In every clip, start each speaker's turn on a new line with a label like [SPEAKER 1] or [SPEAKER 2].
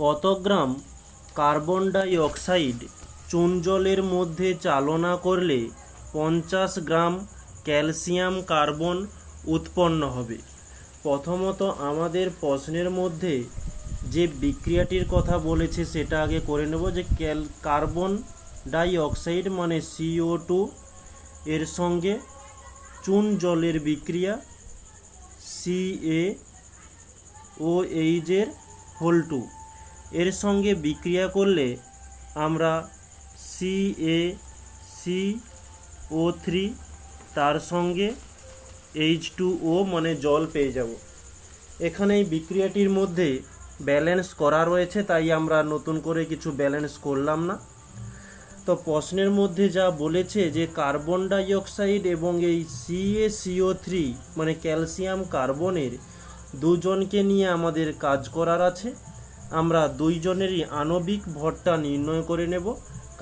[SPEAKER 1] কত গ্রাম carbon die oxide চুন জলের মধ্যে চালনা করলে 50 গ্রাম ক্যালসিয়াম কার্বন উৎপন্ন হবে? প্রথমত আমাদের প্রশ্নের মধ্যে যে বিক্রিয়াটির কথা বলেছে সেটা আগে করে নেব। যে কার্বন ডাই অক্সাইড মানে CO2 এর সঙ্গে চুন জলের বিক্রিয়া CaOH এর হোল 2 এর সঙ্গে বিক্রিয়া করলে আমরা CaCO3 তার সঙ্গে H2O মানে জল পেয়ে যাব। এখানে এই বিক্রিয়াটির মধ্যে ব্যালেন্স করা রয়েছে, তাই আমরা নতুন করে কিছু ব্যালেন্স করলাম না। তো প্রশ্নের মধ্যে যা বলেছে যে কার্বন ডাই অক্সাইড এবং এই CaCO3 মানে ক্যালসিয়াম কার্বনের দুজনকে নিয়ে আমাদের কাজ করার আছে। আমরা দুইজনেরই আণবিক ভরটা নির্ণয় করে নেব।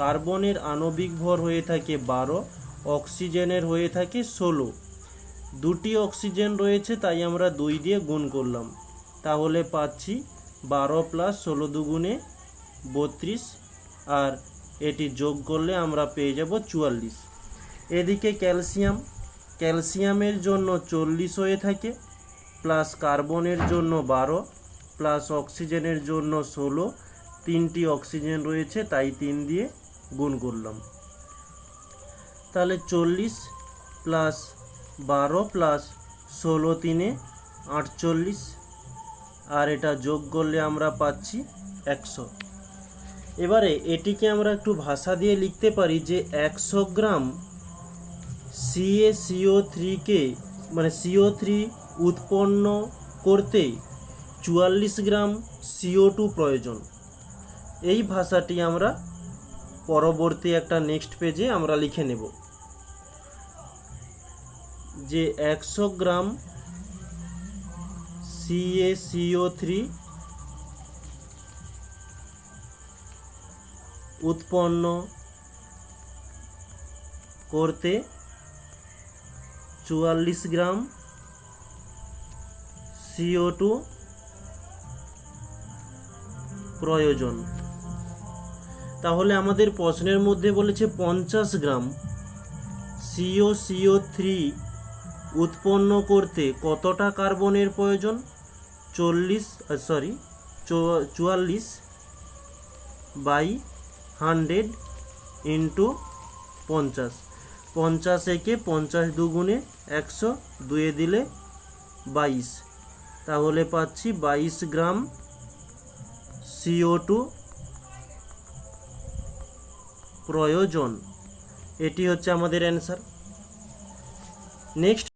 [SPEAKER 1] কার্বনের আণবিক ভর হয়ে থাকে 12, অক্সিজেনের হয়ে থাকে 16। দুটি অক্সিজেন রয়েছে তাই আমরা 2 দিয়ে গুণ করলাম, তাহলে পাচ্ছি 12 + 16 দুগুণে 32, আর এটি যোগ করলে আমরা পেয়ে যাব 44। এদিকে ক্যালসিয়ামের জন্য 40 হয়ে থাকে, প্লাস কার্বনের জন্য 12 প্লাস অক্সিজেনের জন্য 16। 3টি অক্সিজেন রয়েছে তাই 3 দিয়ে গুণ করলাম, তাহলে 40 প্লাস 12 প্লাস 16 3 48, আর এটা যোগ করলে আমরা পাচ্ছি 100। এবারে এটিকে আমরা একটু ভাষা দিয়ে লিখতে পারি যে 100 গ্রাম CaCO3 মানে CO3 উৎপন্ন করতে 44 গ্রাম CO2 প্রয়োজন। এই ভাষাটি আমরা পরবর্তী একটা নেক্সট পেজে আমরা লিখে নেব যে 100 গ্রাম CaCO3 উৎপন্ন করতে 44 গ্রাম CO2 প্রয়োজন। তাহলে আমাদের প্রশ্নের মধ্যে বলেছে 50 গ্রাম CaCO3 উৎপন্ন করতে কতটা কার্বনের প্রয়োজন? 44/100 ইন্টু 50। 50 একে 50 দুগুণে 100, 2 দিলে 22, তাহলে পাচ্ছি 22 গ্রাম CO2 প্রয়োজন। এটি হচ্ছে আমাদের অ্যান্সার। নেক্সট